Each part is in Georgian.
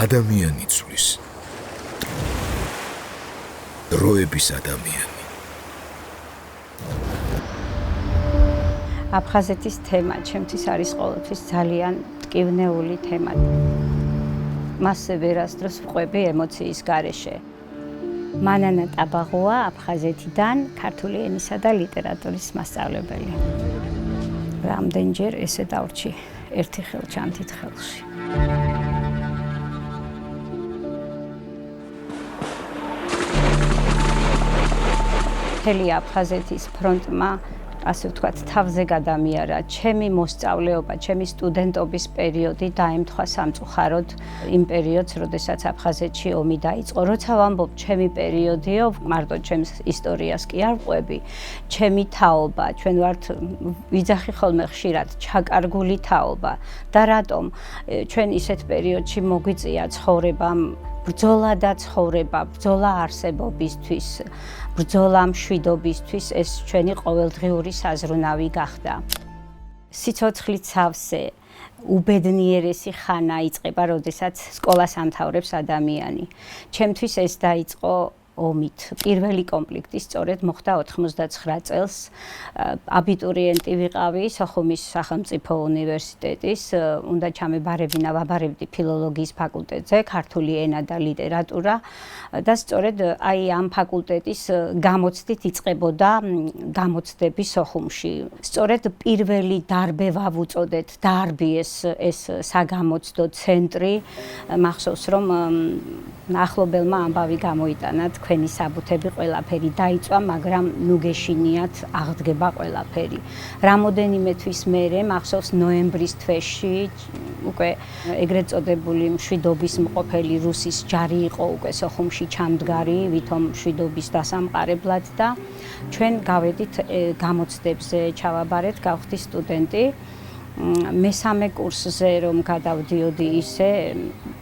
ადამიანი ცვლის. დროების ადამიანი. აფხაზეთის თემა ჩემთვის არის ყოველთვის ძალიან მტკივნეული თემა. მასზე ვერასდროს ვყვები ემოციის გარეშე. მანანა ტაბაღოა აფხაზეთიდან ქართული ენისა და ლიტერატურის მასწავლებელი. რამდენჯერ ესე დავრჩი ერთი ხელჩანთით ხელში. მთელი აფხაზეთის ფრონტმა ასე ვთქვათ, თავზე გადამიარა ჩემი მოსწავლეობა, ჩემი სტუდენტობის პერიოდი დაემთხვა სამწუხაროდ იმ პერიოდს, როდესაც აფხაზეთში ომი დაიწყო. როცა ვამბობ ჩემი პერიოდიო, მარტო ჩემს ისტორიას კი არ ვყვები, ჩემი თაობა, ჩვენ ვართ ვიძახი ხოლმე ხშირად ჩაკარგული თაობა. და რატომ ჩვენ ისეთ პერიოდში მოგვიწია ცხოვრებამ ბრძოლა და ცხოვრება, ბრძოლა არსებობისთვის, ბრძოლა მშვიდობისთვის ეს ჩვენი ყოველდღიური საზრუნავი გახდა. სიცოცხლით სავსე, უბედნიერესი ხანა იწყება, როდესაც სკოლას ამთავრებს ადამიანი. ჩემთვის ეს დაიწყო ომით. პირველი კონფლიქტი სწორედ მოხდა 99 წელს. აბიტურიენტი ვიყავი სოხუმის სახელმწიფო უნივერსიტეტის, უნდა ჩამებარებინა, ვაბარებდი ფილოლოგიის ფაკულტეტზე, ქართული ენა და ლიტერატურა და სწორედ აი ამ ფაკულტეტის გამოცდით იწყებოდა გამოცდები სოხუმში. სწორედ პირველი დარბე ვავუწოდეთ, დარბი ეს საგამოცდო ცენტრი, მახსოვს რომ ახლობელმა ამბავი გამოიტანა თქვენი საბუთები ყველაფერი დაიწვა, მაგრამ ნუ გეშინიათ აღდგება ყველაფერი. რამოდენიმე თვის მერე, მახსოვს ნოემბრის თვეში, უკვე ეგრეთ წოდებული მშვიდობის მყოფელი რუსის ჯარი იყო უკვე სოხუმში ჩამდგარი, ვითომ მშვიდობის დასამყარებლად და ჩვენ გავედით გამოცდებზე ჩავაბარეთ, გავხდი სტუდენტი. მესამე კურსზე რომ გადავდიოდი ისე,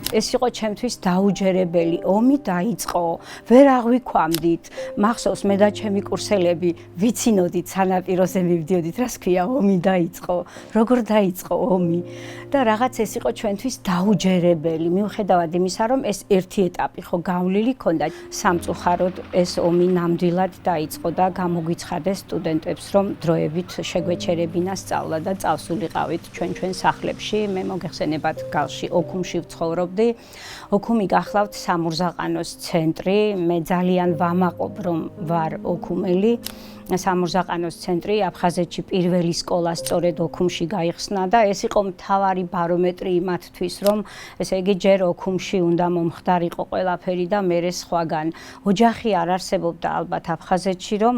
ეს იყო ჩემთვის დაუჯერებელი. ომი დაიწყო, ვერ აღვიქვამდით. მახსოვს მე და ჩემი კურსელები ვიცინოდით სანაპიროზე მივდიოდით, რას ქვია ომი დაიწყო, როგორ დაიწყო ომი. და რაღაც ეს იყო ჩვენთვის დაუჯერებელი. მიუხედავად იმისა, რომ ეს ერთი ეტაპი ხო გავლილი ქონდა. სამწუხაროდ ეს ომი ნამდვილად დაიწყო და გამოგვიცხადეს სტუდენტებს, რომ დროებით შეგვეჩერებინა სწავლა და წავსულიყავით ჩვენ სახლებში. მე მოგეხსენებათ გალში ოქუმში ვცხოვრობდი. ოქუმი გახლავთ სამურზაყანოს ცენტრი. მე ძალიან ვამაყობ რომ ვარ ოქუმელი. სამურზაყანოს ცენტრი აფხაზეთში პირველი სკოლა სწორედ ოქუმში გაიხსნა და ეს იყო მთავარი ბარომეტრი იმათთვის, რომ ესე იგი ჯერ ოქუმში უნდა მომხდარიყო ყველაფერი და მერე სხვაგან. ოჯახი არ არსებობდა ალბათ აფხაზეთში, რომ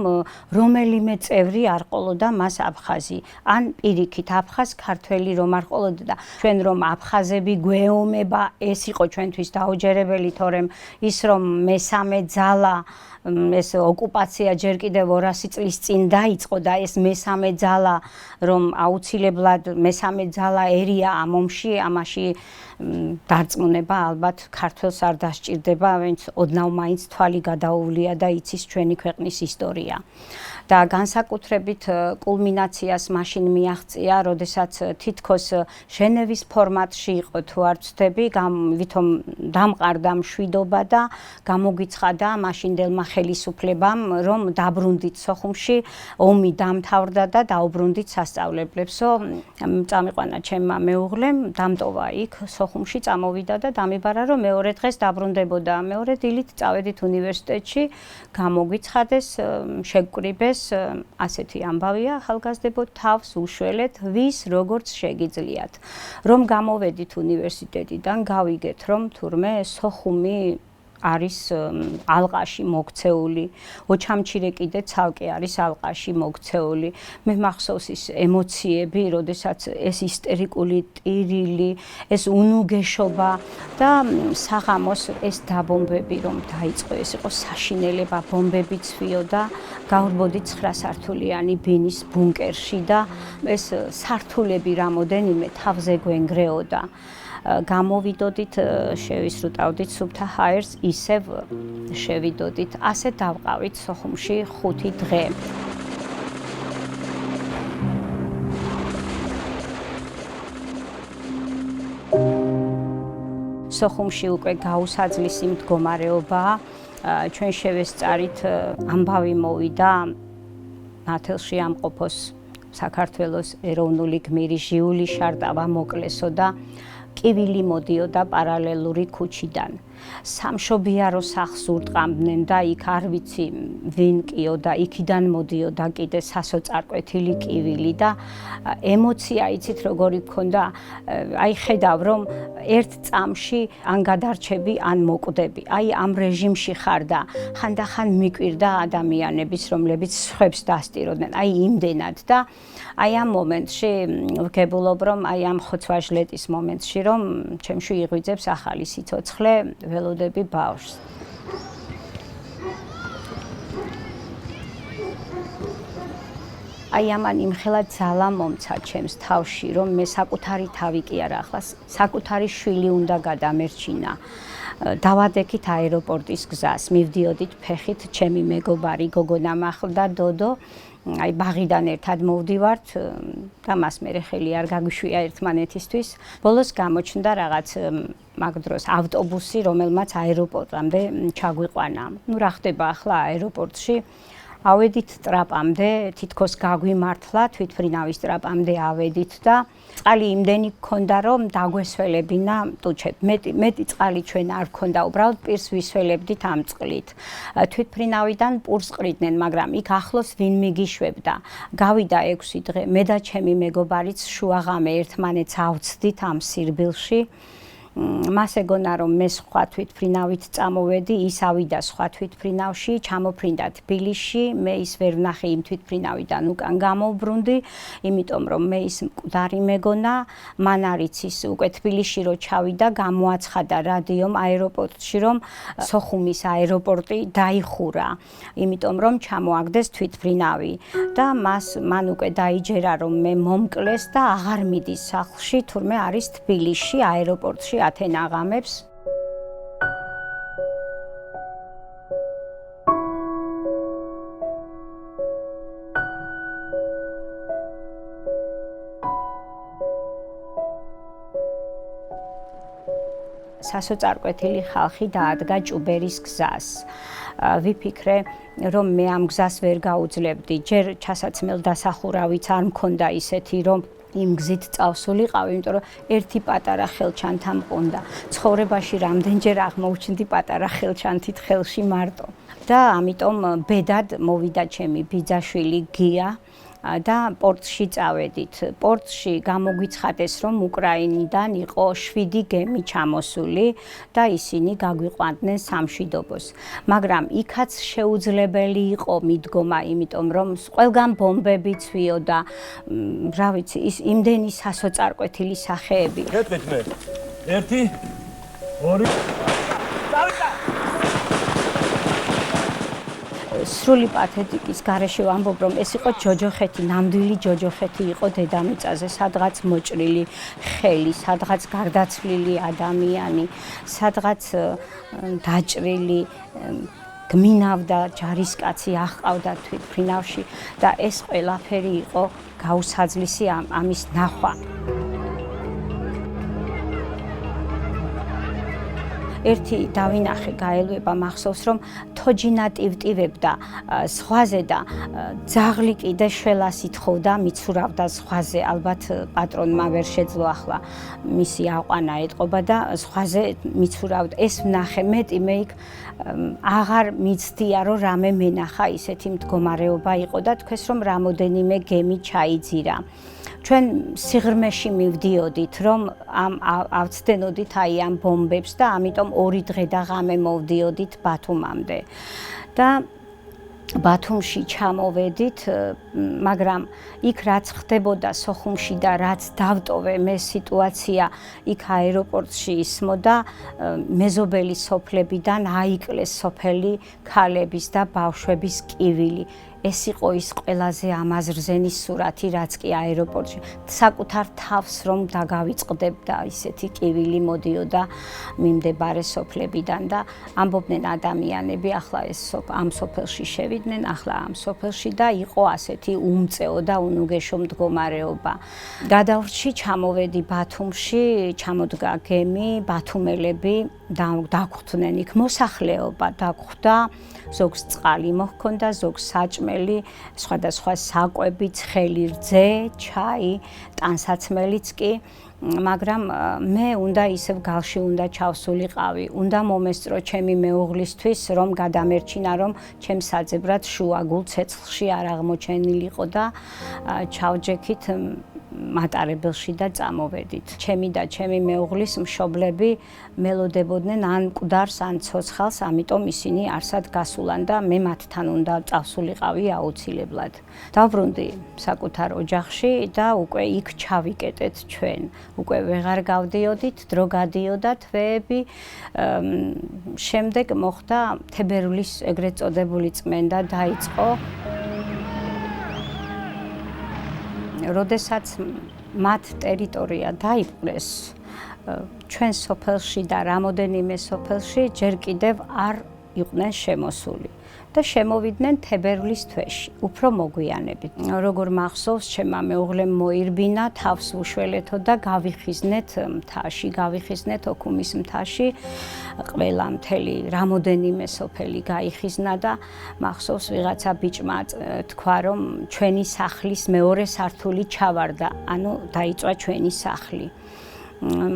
რომელიმე წევრი არ ყოლოდა მას აფხაზი. ან პირიქით აფხაზ ქართველი რომ არ ყოლოდა. ჩვენ რომ აფხაზები გვეომება, ეს იყო ჩვენთვის დაუჯერებელი, თორემ ის რომ მესამე ძალა ეს ოკუპაცია ჯერ კიდევ 200 წლის წინ დაიწყო და ეს მესამე ძალა რომ აუცილებლად მესამე ძალა ერია ამ ომში, ამაში დარწმუნება ალბათ ქართველს არ დასჭირდება, ვინც ოდნავ მაინც თვალი გადაუვლია და იცის ჩვენი ქვეყნის ისტორია. და განსაკუთრებით კულმინაციას მაშინ მიაღწია, როდესაც თითქოს ჟენევის ფორმატში იყო თუ არ ვცდები, ვითომ დამყარდა მშვიდობა და გამოგვიცხადა მაშინდელმა ხელისუფლებამ, რომ დაბრუნდით სოხუმში, ომი დამთავრდა და დაუბრუნდით სასწავლებლებსო. წამიყვანა ჩემმა მეუღლემ, დამტოვა იქ სოხუმში, წამოვიდა და დამიბარა, რომ მეორე დღეს დაბრუნდებოდა. მეორე დილით წავედით უნივერსიტეტში, გამოგვიცხადეს, შეგვკრიბეს ასეთი ამბავია, ახალგაზრდებო, თავს უშველეთ, ვის როგორც შეგიძლიათ. რომ გამოვედით უნივერსიტეტიდან, გავიგეთ, რომ თურმე სოხუმი არის ალყაში მოქცეული, ოჩამჩირე კიდე ცალკე არის ალყაში მოქცეული. მე მახსოვს ის ემოციები, როდესაც ეს ისტერიკული ტირილი, ეს უნუგეშობა და საღამოს ეს დაბომბები რომ დაიწყო, ეს იყო საშინელება, ბომბები ცვიოდა, გავდბოდი 9 სართულიანი ბინის ბუნკერში და ეს სართულები რამოდენიმე თავზე გვენგრეოდა. გამოვიდოდით, შევისრუტავდით სუფთა ჰაერს, ისევ შევიდოდით, ასე დავყავით სოხუმში 5 დღე. სოხუმში უკვე გაუსაძლისი მდგომარეობაა. ჩვენ შევესწარით ამბავი მოვიდა ნათელში ამყოფოს საქართველოს ეროვნული გმირი ჟიული შარტავა მოკლესო და კივილი მოდიოდა პარალელური ქუჩიდან. სამშობიარო სახლს ურტყამდნენ და იქ არ ვიცი ვინ კიო და იქიდან მოდიოდა კიდე სასოწარკვეთილი კივილი და ემოცია იცით როგორი გქონდა, აი ხედავ რომ ერთ წამში ან გადარჩები ან მოკვდები. აი ამ რეჟიმში ხარ და ხანდახან მიკვირდა ადამიანების რომლებიც სხვებს დასტიროდნენ. აი იმდენად და აი ამ მომენტში ვგებულობ რომ აი ამ ხოცვა-ჟლეტის მომენტში რომ ჩემში იღვიძებს ახალი სიცოცხლე ველოდები ბავშვს. აი ამან იმხელა ძალა მომცა ჩემს თავში რომ მე საკუთარი თავი კი არა ახლა საკუთარი შვილი უნდა გადამერჩინა. დავადექით აეროპორტის გზას, მივდიოდით ფეხით ჩემი მეგობარი გოგონა მახლდა დოდო. აი ბაღიდან ერთად მოვდივართ და მას მერე ხელი არ გაგვიშვია ერთმანეთისთვის. ბოლოს გამოჩნდა რაღაც მაგ დროს ავტობუსი, რომელმაც აეროპორტამდე ჩაგვიყვანა. ნუ რა ხდება ახლა აეროპორტში? ავედით ტრაპამდე, თითქოს გაგვიმართლა, თვითმფრინავის ტრაპამდე ავედით და წყალი იმდენი გქონდა, რომ დაგვესველებინა ტუჩებ. მეტი წყალი ჩვენ არ გქონდა, უბრალოდ პირს ვისველებდით ამ წყლით. თვითმფრინავიდან პურს ყრიდნენ, მაგრამ იქ ახლოს ვინ მიგიშვებდა. გავიდა 6 დღე, მე და ჩემი მეგობარიც შუაღამე ერთმანეთს ავწდით ამ სირბილში. მას ეგონა რომ მე სხვა თვითმფრინავით წამოვედი, ის ავიდა სხვა თვითმფრინავში, ჩამოფრინდა თბილისში, მე ის ვერ ვნახე იმ თვითმფრინავიდან უკან გამოვბრუნდი, იმიტომ რომ მე ის მკვდარი მეგონა, მან არის ის უკვე თბილისში რო ჩავიდა, გამოაცხადა რადიომ აეროპორტში რომ სოხუმის აეროპორტი დაიხურა, იმიტომ რომ ჩამოაგდეს თვითმფრინავი და მან უკვე დაიჯერა რომ მე მომკლეს და აღარ მიდის სახლში, თურმე არის თბილისში აეროპორტში ათენ აღამებს. სასოწარკვეთილი ხალხი დაადგა ჭუბერის გზას. ვიფიქრე რომ მე ამ გზას ვერ გაუძლებდი, ჯერ ჩასაცმელ დასახურავიც არ მქონდა ისეთი რომ იმ გზით წავსულიყავი, იმიტომ რომ ერთი პატარა ხელჩანთა მყონდა. ცხოვრებაში რამდენჯერ აღმოუჩნდი პატარა ხელჩანთით ხელში მარტო. და ამიტომ ბედად მოვიდა ჩემი ბიძაშვილი გია და პორტში წავედით. პორტში გამოგვიცხადეს, რომ უკრაინიდან იყო 7 გემი ჩამოსული და ისინი გაგვიყვანდნენ სამშვიდობოს. მაგრამ იქაც შეუძლებელი იყო მიდგომა, იმიტომ რომ ყველგან ბომბები ცვიოდა, რა ვიცი, ის იმდენი სასოწარკვეთილი სახეები. გეტყვით მე. 1 2 სრული პათეტიკის გარეშე ვამბობ, რომ ეს იყო ჯოჯოხეთი, ნამდვილი ჯოჯოხეთი იყო დედამიწაზე, სადღაც მოჭრილი ხელი, სადღაც გარდაცვლილი ადამიანი, სადღაც დაჭრილი გმინავდა ჯარისკაცი აღყავდა თვითმფრინავში და ეს ყველაფერი იყო გაუსაძლისი ამის ნახვა. ერთი დავინახე გაელვება მახსოვს რომ თოჯინა ტივტივებდა ზღვაზე და ძაღლი კიდე შველას ითხოვდა, მიცურავდა ზღვაზე, ალბათ პატრონმა ვერ შეძლო ახლა მისი აყვანა ეტყობა და ზღვაზე მიცურავდა. ეს ვნახე, მეტი მე იქ აღარ მიცდია რომ რამე მენახა, ისეთი მდგომარეობა იყო და თქვეს რომ რამოდენიმე გემი ჩაიძირა. ჩვენ სიღრმეში მივდიოდით, რომ ავცდენოდით აი ამ ბომბებს და ამიტომ 2 დღე და ღამე მოვდიოდით ბათუმამდე. და ბათუმში ჩამოვედით, მაგრამ იქ რაც ხდებოდა სოხუმში და რაც დავტოვე მე სიტუაცია, იქ აეროპორტში ისმოდა მეზობელი სოფლებიდან აიკლეს სოფელი ქალების და ბავშვების კივილი. ეს იყო ის ყველაზე ამაზრზენის სურათი, რაც კი აეროპორტში საკუთარ თავს რომ დაგავიწყდებდა, ისეთი კივილი მოდიოდა მიმდებარე სოფლებიდან და ამბობდნენ ადამიანები, ახლა ეს ამ სოფელში შევიდნენ, ახლა ამ სოფელში და იყო ასეთი უმწეო და უნუგეშო მდგომარეობა. გადავრჩი ჩამოვედი ბათუმში, ჩამოდგა გემი, ბათუმელები დაგხვდნენ იქ მოსახლეობა, დაგხვდა, ზოგს წყალი მოჰქონდა, ზოგს საჭმელი, სხვადასხვა საკვები, ცხელი რძე, ჩაი, ტანსაცმელიც კი, მაგრამ მე უნდა ისევ გალში უნდა ჩავსულიყავი, უნდა მომესწრო ჩემი მეუღლისთვის, რომ გადამერჩინა, რომ ჩემს საძებრად შუაგულ ცეცხლში არ აღმოჩენილიყო და ჩავჯექით მატარებელში და წამოვედით. ჩემი და ჩემი მეუღლის მშობლები მელოდებოდნენ ან მკვდარს, ან ცოცხალს, ამიტომ ისინი არსად გასულან და მე მათთან უნდა წავსულიყავი აუცილებლად. დავბრუნდი საკუთარ ოჯახში და უკვე იქ ჩავიკეტეთ ჩვენ. უკვე ვეღარ გავდიოდით, დრო გადიოდა თვეები. შემდეგ მოხდა თებერვლის ეგრეთ წოდებული წმენდა დაიწყო. როდესაც მათ ტერიტორია დაიპყრეს ჩვენ სოფელში და რამოდენიმე სოფელში ჯერ კიდევ არ იყვნენ შემოსული და შემოვიდნენ თებერვლის თვეში, უფრო მოგვიანებით. როგორ მახსოვს, ჩემმა მეუღლემ მოირბინა, თავს უშველეთო და გავიხიზნეთ მთაში, გავიხიზნეთ ოქუმის მთაში. ყველა მთელი რამოდენიმე სოფელი გაიხიზნა და მახსოვს ვიღაცა ბიჭმა თქვა, რომ ჩვენი სახლის მეორე სართული ჩავარდა, ანუ დაიწვა ჩვენი სახლი.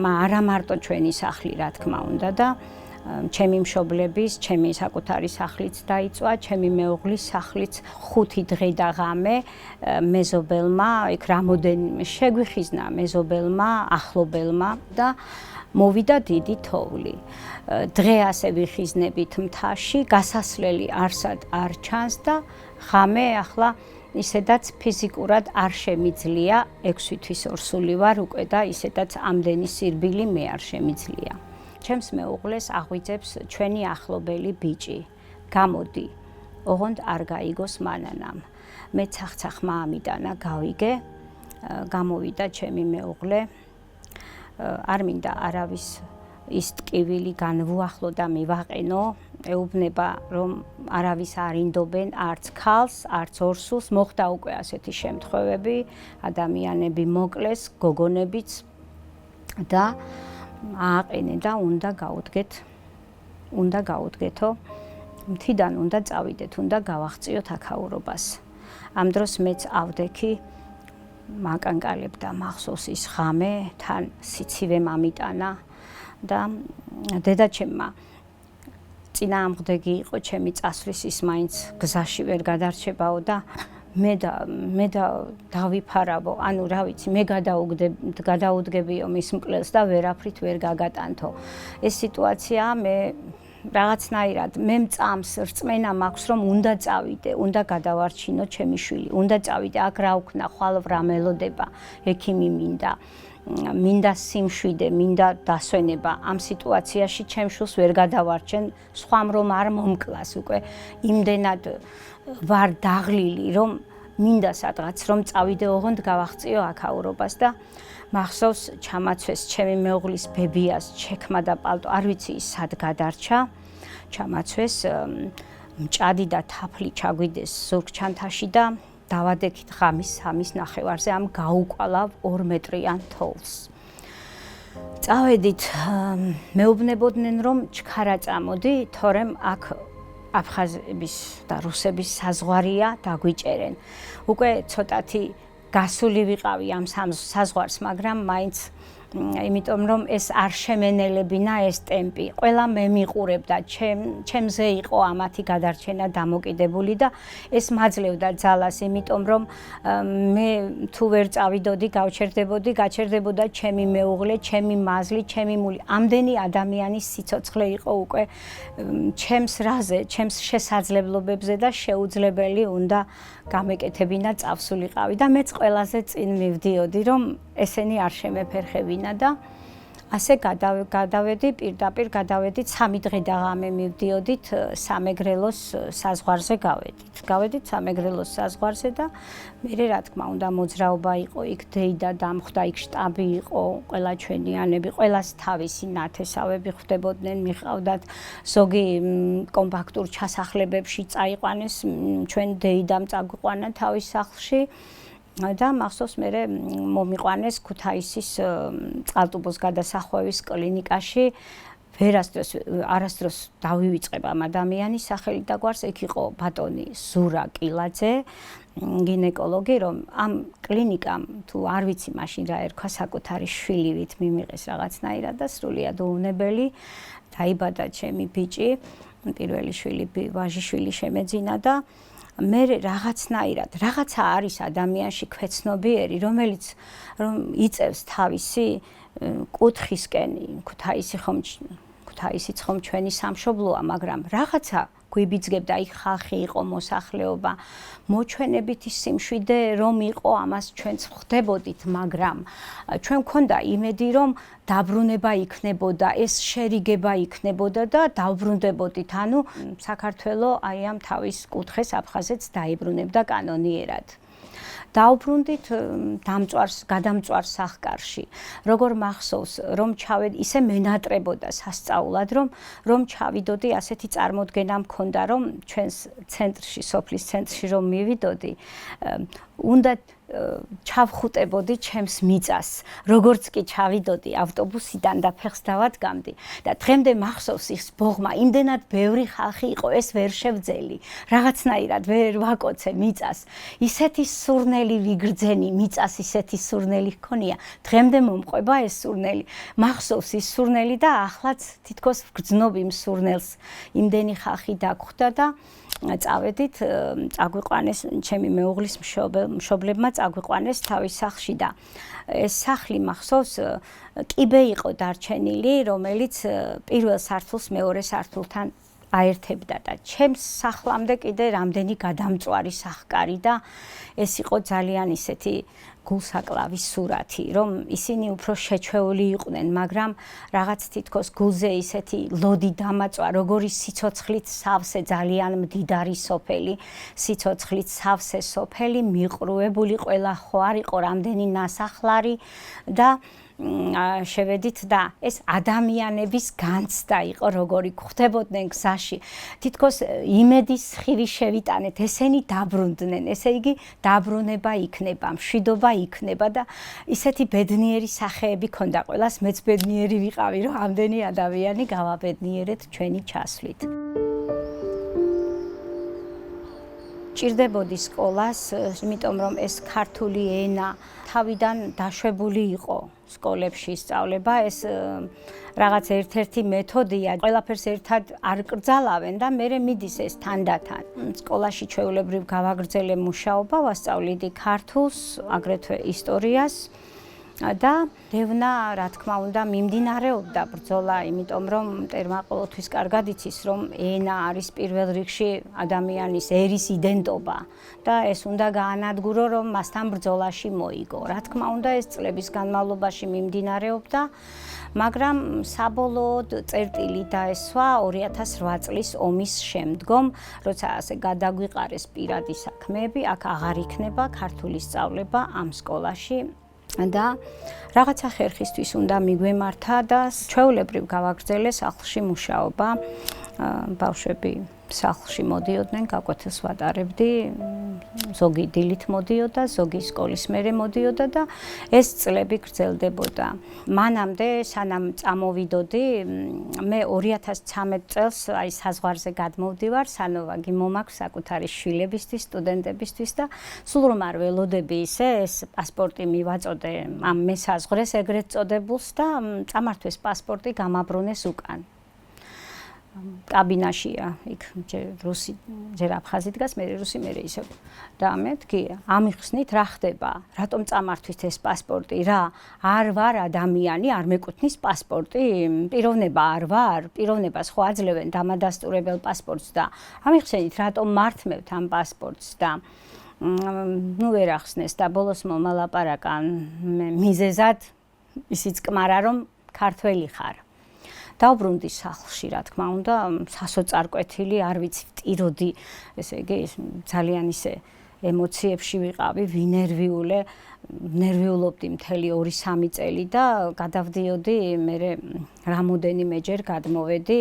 არა მარტო ჩვენი სახლი, რა თქმა უნდა და ჩემი მშობლების, ჩემი საკუთარი სახლიც დაიწვა, ჩემი მეუღლის სახლიც 5 დღე და ღამე მეზობელმა, იქ რამოდენიმე შეგვიხიზნა მეზობელმა, ახლობელმა და მოვიდა დიდი თოვლი. დღე ასე ვიხიზნებით მთაში, გასასვლელი არსად არ ჩანს და ღამე ახლა ისედაც ფიზიკურად არ შემიძლია, 6 თვის ორსული ვარ უკვე და ისედაც ამდენი სირბილი მე არ შემიძლია. ჩემს მეუღლეს აღვიძებს ჩვენი ახლობელი ბიჭი. გამოდი, ოღონდ არ გაიგოს მანანამ. მე ცახცახ მამიდანა გავიგე, გამოვიდა ჩემი მეუღლე. არ მინდა არავის ის ტკივილი განვუახლო და მივაყენო, ეუბნება რომ არავის არ ინდობენ არც ქალს, არც ორსულს, მოხდა უკვე ასეთი შემთხვევები, ადამიანები მოკლეს, გოგონებიც და ააყენე და უნდა გაუდგეთო, მთიდან უნდა წავიდეთ, უნდა გავაღწიოთ აქაურობას. ამ დროს მეც ავდექი, მაკანკალებდა მახსოვს ის ღამე, თან სიცივე მამიტანა და დედაჩემმა წინააღმდეგი იყო ჩემი წასვლის, ის მაინც გზაში ვერ გადარჩებაო და მე დავიფარავო, ანუ რა ვიცი, მე გადაუდგებიო მის მკვლელს და ვერაფრით ვერ გაგატანთო. ეს სიტუაცია მე რაღაცნაირად მე მწამს რწმენა მაქვს რომ უნდა წავიდე, უნდა გადავარჩინო ჩემი შვილი, უნდა წავიდე, აქ რა უქნა, ხვალ რა მელოდება, ექიმი მინდა სიმშვიდე, მინდა დასვენება. ამ სიტუაციაში ჩემ შვილს ვერ გადავარჩენ, სხვამ რომ არ მომკლას უკვე იმდენად ვარ დაღლილი, რომ მინდა სადღაც რომ წავიდე, ოღონდ გავაღწიო აქაურობას და მახსოვს ჩამაცვეს ჩემი მეუღლის ბებიას ჩექმა და პალტო, არ ვიცი ის სად გადარჩა, ჩამაცვეს მჭადი და თაფლი ჩაგვიდეს ზურგჩანთაში და დავადექით ღამის 3-ის ნახევარზე ამ გაუკვალავ 2 მეტრიან თოვლს. წავედით, მეუბნებოდნენ რომ ჩქარა წამოდი, თორემ აქ აფხაზების და რუსების საზღვარია, დაგვიჭერენ. უკვე ცოტათი გასული ვიყავი ამ საზღვარს, მაგრამ მაინც იმიტომ რომ ეს არ შემენელებინა ეს ტემპი. ყველა მე მიყურებდა, ჩემზე იყო ამათი გადარჩენა დამოკიდებული და ეს მაძლევდა ძალას, იმიტომ რომ მე თუ ვერ წავიდოდი, გაჩერდებოდა ჩემი მეუღლე, ჩემი მაზლი, ჩემი მული. ამდენი ადამიანის სიცოცხლე იყო უკვე ჩემს რაზე, ჩემს შესაძლებლობებზე და შეუძლებელი უნდა გამეკეთებინა წავსულიყავი და მეც ყველაზე წინ მივდიოდი, რომ ესენი არ შემეფერხებინა და ასე გადავედი პირდაპირ 3 დღე და ღამე მივდიოდით სამეგრელოს საზღვარზე გავედით სამეგრელოს საზღვარზე და მე რა თქმა უნდა მოძრაობა იყო იქ დეიდა დამხვდა იქ შტაბი იყო ყველა ჩვენიანები ყველას თავისი ნათესავები ხვდებოდნენ მიყავდათ ზოგი კომპაქტურ ჩასახლებებში წაიყვანეს ჩვენ დეიდამ წაგვიყვანა თავის სახლში და მახსოვს მე მომიყვანეს ქუთაისის წყალტუბოს გადასახვევის კლინიკაში არასდროს დავივიწყებ ამ ადამიანის სახელით და გვარს ეგ იყო ბატონი ზურა კილაძე გინეკოლოგი რომ ამ კლინიკამ თუ არ ვიცი მაშინ რა ერქვა საკუთარი შვილივით მიმიღეს რაღაცნაირად და სრულიად უუნებელი დაიბადა ჩემი ბიჭი პირველი შვილი ვაჟიშვილი შემეძინა და მე რაღაცნაირად რაღაცა არის ადამიანში ქვეცნობიერი რომელიც რომ იწევს თავისი კუთხისკენ ქუთაისიც ხომ ჩვენი სამშობლოა მაგრამ რაღაცა გვიბიძგებდა იქ ხალხი იყო მოსახლეობა მოჩვენებითი სიმშვიდე რომ იყო ამას ჩვენც ხვდებოდით მაგრამ ჩვენ გქონდა იმედი რომ დაბრუნება იქნებოდა ეს შერიგება იქნებოდა და დავბრუნდებოდით ანუ საქართველოს აი ამ თავის კუთხეს აფხაზეთს დაიბრუნებდა კანონიერად დავბრუნდით გადამწვარ სახკარში როგორ მახსოვს რომ ისე მენატრებოდა სასწაულად რომ ჩავიდოდი ასეთი წარმოდგენა მქონდა რომ ჩვენს ცენტრში სოფლის ცენტრში რომ მივიდოდი უნდა ჩავხუტებოდი ჩემს მიწას როგორც კი ჩავიდოდი ავტობუსიდან და ფეხს დავადგამდი და დღემდე მახსოვს ის ბოღმა იმდენად ბევრი ხალხი იყო ეს ვერ შევძელი რაღაცნაირად ვერ ვაკოცე მიწას ისეთი სურნელი ვიგრძენი მიწას ისეთი სურნელი ჰქონია დღემდე მომყვება ეს სურნელი მახსოვს ის სურნელი და ახლაც თითქოს ვგრძნობ იმ სურნელს იმდენი ხალხი დაგხვდა და წავედით წაგვიყვანეს ჩემი მეუღლის მშობლებმა წაგვიყვანეს თავის სახლში და ეს სახლი მახსოვს კიბე იყო დარჩენილი რომელიც პირველ სართულს მეორე სართულთან აერთებდა და ჩემს სახლამდე კიდე რამდენი გადამწვარი სახკარი და ეს იყო ძალიან ისეთი გულსაკლავის სურათი რომ ისინი უფრო შეჩვეული იყვნენ მაგრამ რაღაც თითქოს გულზე ისეთი ლოდი დამაწვა როგორი სიცოცხლით სავსე ძალიან მდიდარი სოფელი სიცოცხლით სავსე სოფელი მიყრუებული ყველა ხო არ იყო რამდენი ნასახლარი და შევედით და ეს ადამიანების განცდა იყო როგორი ხვდებოდნენ გზაში თითქოს იმედის ხირი შევიტანეთ ესენი დაბრუნდნენ ესე იგი დაბრუნება იქნება მშვიდობა იქნება და ისეთი ბედნიერი სახეები ქონდა ყველას მეც ბედნიერი ვიყავი რომ ამდენი ადამიანი გავაბედნიერეთ ჩვენი ჩასვლით ჭირდებოდი სკოლას იმიტომ რომ ეს ქართული ენა თავიდან დაშვებული იყო სკოლებში სწავლება ეს რაღაც ერთ-ერთი მეთოდია ყველაფერს ერთად არ კრძალავენ და მე მიდის ეს თანდათან სკოლაში ჩვეულებრივ გავაგრძელე მუშაობა ვასწავლიდი ქართულს აგრეთვე ისტორიას და დევნა რა თქმა უნდა მიმდინარეობდა ბრძოლა იმიტომ რომ მტერმა ყოველთვის კარგად იცის რომ ენა არის პირველ რიგში ადამიანის ერის იდენტობა და ეს უნდა გაანადგურო რომ მასთან ბრძოლაში მოიგო რა თქმა უნდა ეს წლების განმავლობაში მიმდინარეობდა მაგრამ საბოლოოდ წერტილი დაესვა 2008 წლის ომის შემდგომ როცა ასე გადაგვიყარეს პირადი საქმეები აქ აღარ იქნება ქართული სწავლება ამ სკოლაში და რაღაცა ხერხისთვის უნდა მიგვემართა და ჩვეულებრივ გავაგრძელე სახლში მუშაობა ბავშვები სახლში მოდიოდნენ გაკვეთილს ვატარებდი ზოგი დილით მოდიოდა ზოგი სკოლის მერე მოდიოდა და ეს წლები გრძელდებოდა მანამდე სანამ წამოვიდოდი მე 2013 წელს აი საზღვარზე გადმოვდივარ სანოვაგი მომაქვს საკუთარი შვილებისთვის სტუდენტებისთვის და სულ რომ არ ველოდები ისე ეს პასპორტი მივაწოდე ამ მესაზღვრეს ეგრეთ წოდებულს და წამართვეს პასპორტი გამაბრუნეს უკან კაბინაშია იქ რუსი ჯერ აფხაზი დგას მე რუსი მე ისე და მეთქი ამიხსნით რა ხდება რატომ წამართვით ეს პასპორტი რა არ ვარ ადამიანი არ მეკუთვნის პასპორტი პიროვნება არ ვარ პიროვნებას ხო აძლევენ დამადასტურებელ პასპორტს და ამიხსენით რატომ მართმევთ ამ პასპორტს და ნუ ვერ ახსნეს და ბოლოს მომალაპარაკა მიზეზად ისიც კმარა რომ ქართველი ხარ. დავბრუნდი სახლში, რა თქმა უნდა, სასოწარკვეთილი, არ ვიცი, ვტიროდი, ესე იგი, ძალიან ისე ემოციებში ვიყავი, ნერვიულობდი მთელი 2-3 წელი და გადავდიოდი, მე რამოდენიმეჯერ გადმოვედი,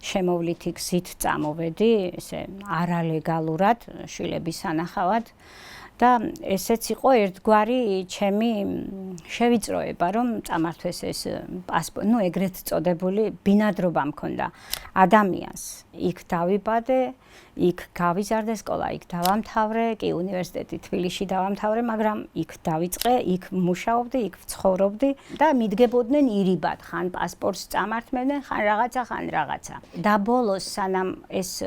შემოვლითი გზით წამოვედი, ესე არალეგალურად, შვილების სანახავად. და ესეც იყო ერთგვარი ჩემი შევიწროება, რომ წამართვეს ეს პასპორტი, ეგრეთ წოდებული ბინადრობა მქონდა ადამიანს. იქ დავიბადე, იქ გავიზარდე სკოლა, იქ დავამთავრე, კი უნივერსიტეტი თბილისში დავამთავრე, მაგრამ იქ დავიწყე, იქ მუშაობდი, იქ ვცხოვრობდი და მიდგებოდნენ ირიბად, ხან პასპორტს წამართმევდნენ, ხან რაღაცა. და ბოლოს სანამ ეს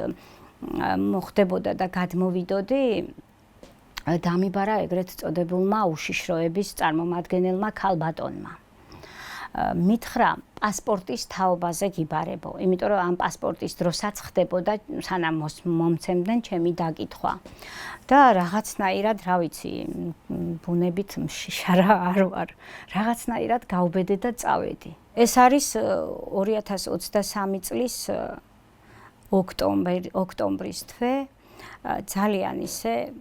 მოხდებოდა და გადმოვიდოდი, დამიბარა ეგრეთ წოდებულმა უშიშროების წარმომადგენელმა ქალბატონმა. მითხრა პასპორტის თაობაზე გიბარებო, იმიტომ რომ ამ პასპორტის დროსაც ხდებოდა სანამ მომცემდნენ ჩემი დაკითხვა. და რაღაცნაირად, რა ვიცი, ბუნებით მშიშარა არ ვარ. რაღაცნაირად გავბედე და წავედი. ეს არის 2023 წლის ოქტომბრის თვე, ძალიან ისე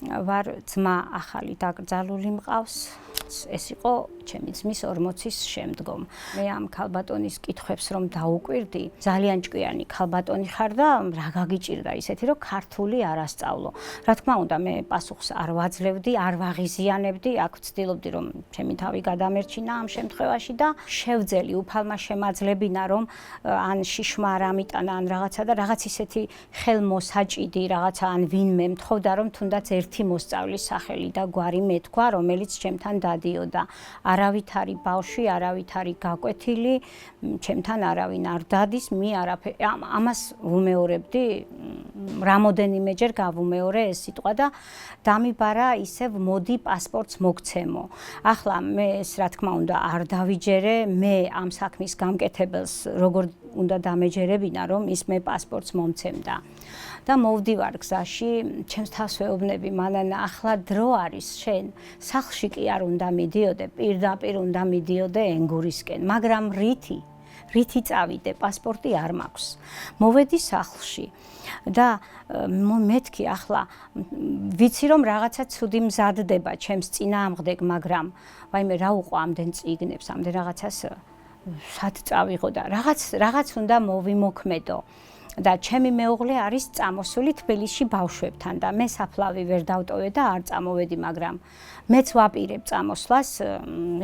ვარ ძმა ახალი დაკრძალული მყავს, ეს იყო ჩემი ძმის 40-ის შემდგომ. მე ამ ქალბატონის კითხვებს რომ დაუკვირდი, ძალიან ჭკვიანი ქალბატონი ხარ და რა გაგიჭირდა ისეთი, რომ ქართული არ ასწავლო. რა თქმა უნდა, მე პასუხს არ ვაძლევდი, არ ვაღიზიანებდი, აქ ვცდილობდი რომ ჩემი თავი გადამერჩინა ამ შემთხვევაში და შევძელი უფალმა შემაძლებინა რომ ან შიშმა არ ამიტანა ან რაღაცა და რაღაც ისეთი ხელმოსაჭიდი რაღაცა ან ვინმე მთხოვდა რომ თუნდაც ერთი მოსწავლის სახელი და გვარი მეთქვა, რომელიც ჩემთან დადიოდა. არავითარი ბავშვი, არავითარი გაკვეთილი, ჩემთან არავინ არ დადის, ამას ვუმეორებდი, რამოდენიმეჯერ გავუმეორე ეს სიტყვა და დამიბარა ისევ მოდი პასპორტს მოგცემო. ახლა მე ეს რა თქმა უნდა არ დავიჯერე, მე ამ საქმის გამკეთებელს როგორ უნდა დამეჯერებინა, რომ ის მე პასპორტს მომცემდა. და მოვდივარ გზაში, ჩემს თავს ვეუბნები, მანანა, ახლა დრო არის შენ, სახლში კი არ უნდა მიდიოდე, პირდაპირ უნდა მიდიოდე ენგურისკენ, მაგრამ რითი წავიდე, პასპორტი არ მაქვს. მოვედი სახლში და მეთქი ახლა ვიცი რომ რაღაცა ცუდი მზადდება ჩემს წინააღმდეგ, მაგრამ ვაიმე რა უყვა ამდენ წიგნებს, ამდენ რაღაცას სად წავიღო და რაღაც უნდა მოვიმოქმედო. და ჩემი მეუღლე არის წამოსული თბილისში ბავშვებთან და მე საფლავი ვერ დავტოვე და არ წამოვედი, მაგრამ მეც ვაპირებ წამოსვლას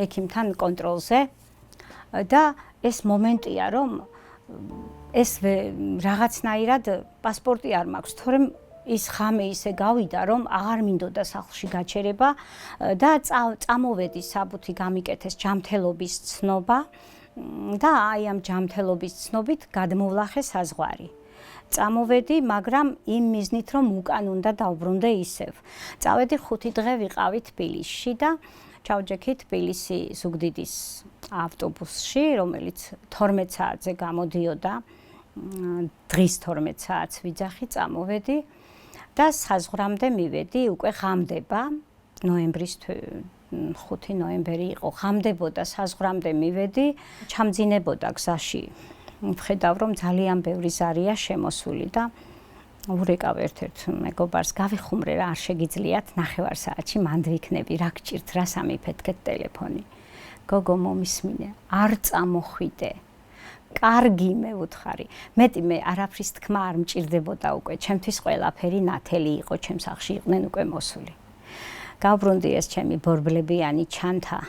ექიმთან კონტროლზე და ეს მომენტია, რომ ეს რაღაცნაირად პასპორტი არ მაქვს, თორემ ის ხამე ისე გავიდა, რომ აღარ მინდოდა სახლში გაჩერება და წამოვედი საბუთი გამიკეთეს ჯამთელობის ცნობა და აი ამ ჯამთელობის ცნობით გადმოვლახე საზღვარი. წამოვედი, მაგრამ იმ მიზნით, რომ უკან უნდა დავბრუნდე ისევ. წავედი 5 დღე ვიყავი თბილისში და ჩავჯექი თბილისი ზუგდიდის ავტობუსში, რომელიც 12 საათზე გამოდიოდა, დღის 12 საათს ვიძახი, წამოვედი და საზღვრამდე მივედი, უკვე ღამდება, ნოემბრის 5 ნოემბერი იყო, ღამდებოდა, საზღვრამდე მივედი, ჩამძინებოდა გზაში. ვხედავ, რომ ძალიან ბევრი ზარია შემოსული და ვურეკავ ერთ-ერთ მეგობარს, გავიხუმრე რა, არ შეგიძლიათ 9 საათში მანდ ვიქნები, რა გჭირთ, რა სამიფეთქეთ ტელეფონი. გოგო მომისმინე, არ წამოხვიდე. კარგი მე ვუთხარი. მეტი მე არაფრის თქმა არ მჭირდებოდა უკვე, ჩემთვის ყველაფერი ნათელი იყო, ჩემ სახლში იყვნენ უკვე მოსული. გავბრუნდი ეს ჩემი ბორბლებიანი ჩანთა.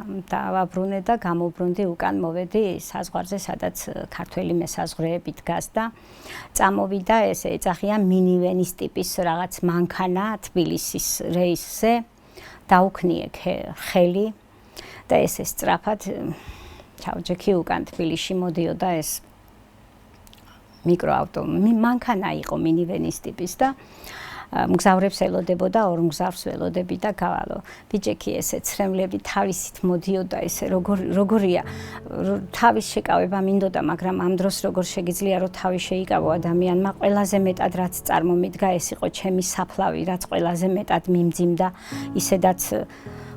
დავაბრუნე და გამოვბრუნდი უკან მოვედი საზღვარზე, სადაც ქართველი მესაზღვრეები დგას და წამოვიდა ესე ეძახიან მინივენის ტიპის რაღაც მანქანა თბილისის რეისზე, დაუქნიე ხელი და ესე სწრაფად ჩავჯექი უკან თბილისში მოდიოდა ეს მანქანა იყო მინივენის ტიპის და მგზავრებს ელოდებოდა, ორ მგზავრს ველოდები და გავალო. ბიჭექი ესე ცრემლები თავისით მოდიოდა, ესე როგორია, თავის შეკავება მინდოდა, მაგრამ ამ დროს როგორ შეგიძლია რომ თავი შეიკავო ადამიანმა, ყველაზე მეტად რაც წარმომიდგა, ეს იყო ჩემი საფლავი, რაც ყველაზე მეტად მიმძიმდა, ისედაც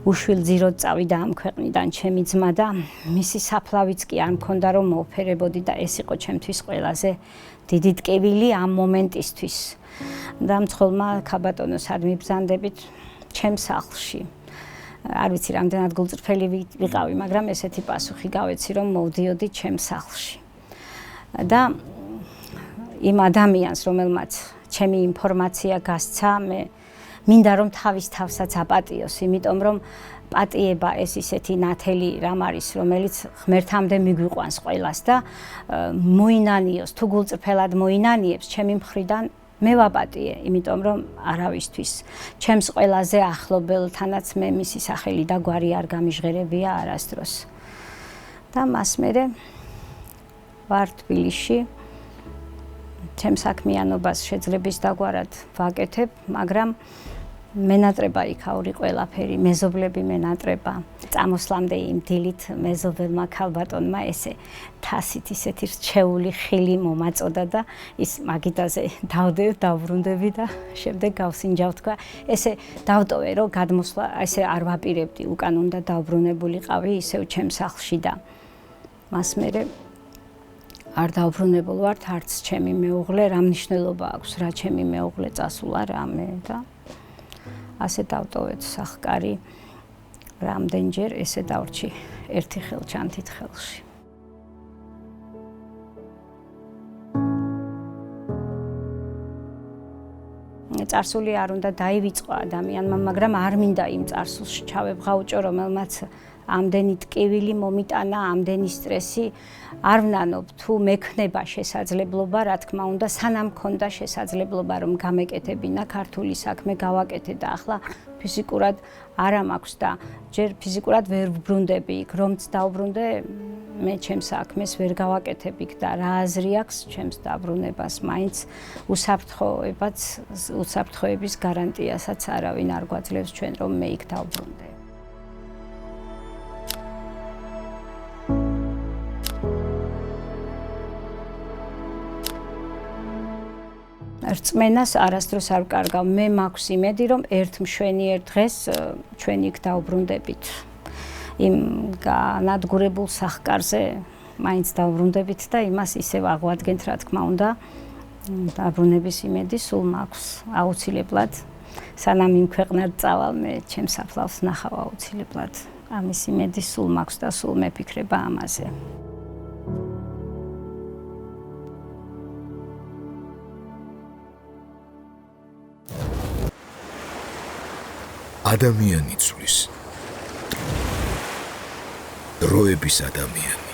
უშვილძიროდ წავიდა ამ ქვეყნიდან ჩემი ძმა და მისი საფლავიც კი არ მქონდა რომ მოვფერებოდი და ეს იყო ჩემთვის ყველაზე დიდი ტკივილი ამ მომენტისთვის. და მცხოვმა ქაბატონოს არ მიბრძანდებით ჩემს სახლში. არ ვიცი რამდენად გულწრფელი ვიყავი, მაგრამ ესეთი პასუხი გავეცი რომ მოვდიოდი ჩემს სახლში. და იმ ადამიანს, რომელმაც ჩემი ინფორმაცია გასცა, მე მინდა რომ თავის თავსაც აპატიოს, იმიტომ რომ პატიება ეს ისეთი ნათელი რამ არის, რომელიც ღმერთამდე მიგვიყვანს ყველას და მოინანიოს, თუ გულწრფელად მოინანიებს ჩემი მხრიდან მე ვაპატიე, იმიტომ რომ არავისთვის ჩემს ყველაზე ახლობელთანაც მე მისი სახელი და გვარი არ გამიჟღერებია არასდროს. და მას მერე ვარ თბილისში. ჩემს საქმიანობას შეძლების დაგვარად ვაკეთებ, მაგრამ მენატრება იქაური ყველაფერი, მეზობლები მენატრება. წამოსვლამდე იმ დილით მეზობელმა ქალბატონმა ესე თასით ისეთი რჩეული ხილი მომაწოდა და ის მაგიდაზე დავბრუნდები და შემდეგ გავსინჯავ თქვა. ესე დავტოვე რომ გადმოსვლა ესე არ ვაპირებდი, უკან უნდა დავბრუნებულიყავი ისევ ჩემს სახლში და მას მერე არ დავბრუნებულ ვართ არც ჩემი მეუღლე, რა მნიშვნელობა აქვს რა ჩემი მეუღლე წასულა რამე და ასე დავტოვეთ სახკარი რამდენჯერ ესე დავრჩი ერთი ხელჩანთით ხელში. წარსული არ უნდა დაივიწყო ადამიანმა, მაგრამ არ მინდა იმ წარსულში ჩავებღაუჭო, რომელმაც ამდენი ტკივილი მომიტანა, ამდენი სტრესი არ ვნანობ თუ მექნება შესაძლებლობა, რა თქმა უნდა, სანამ მქონდა შესაძლებლობა რომ გამეკეთებინა ქართული საქმე გავაკეთე და ახლა ფიზიკურად არა მაქვს და ჯერ ფიზიკურად ვერ ვბრუნდები იქ, რომც დავბრუნდე, მე ჩემს საქმეს ვერ გავაკეთებ იქ და რა აზრი აქვს ჩემს დაბრუნებას, მაინც უსაფრთხოების გარანტიასაც არავინ არ გვაძლევს ჩვენ რომ მე იქ დავბრუნდე. რწმენას არასდროს არ ვკარგავ. მე მაქვს იმედი, რომ ერთ მშვენიერ დღეს ჩვენ იქ დავბრუნდებით. იმ განადგურებულ სახკარზე მაინც დავბრუნდებით და იმას ისევ აღვადგენთ, რა თქმა უნდა, დაბრუნების იმედი სულ მაქვს. აუცილებლად, სანამ იმ ქვეყნად წავალ, მე ჩემს საფლავს ნახავ აუცილებლად. ამის იმედი სულ მაქვს და სულ მეფიქრება ამაზე. ადამიანი ცulis დროების ადამიანი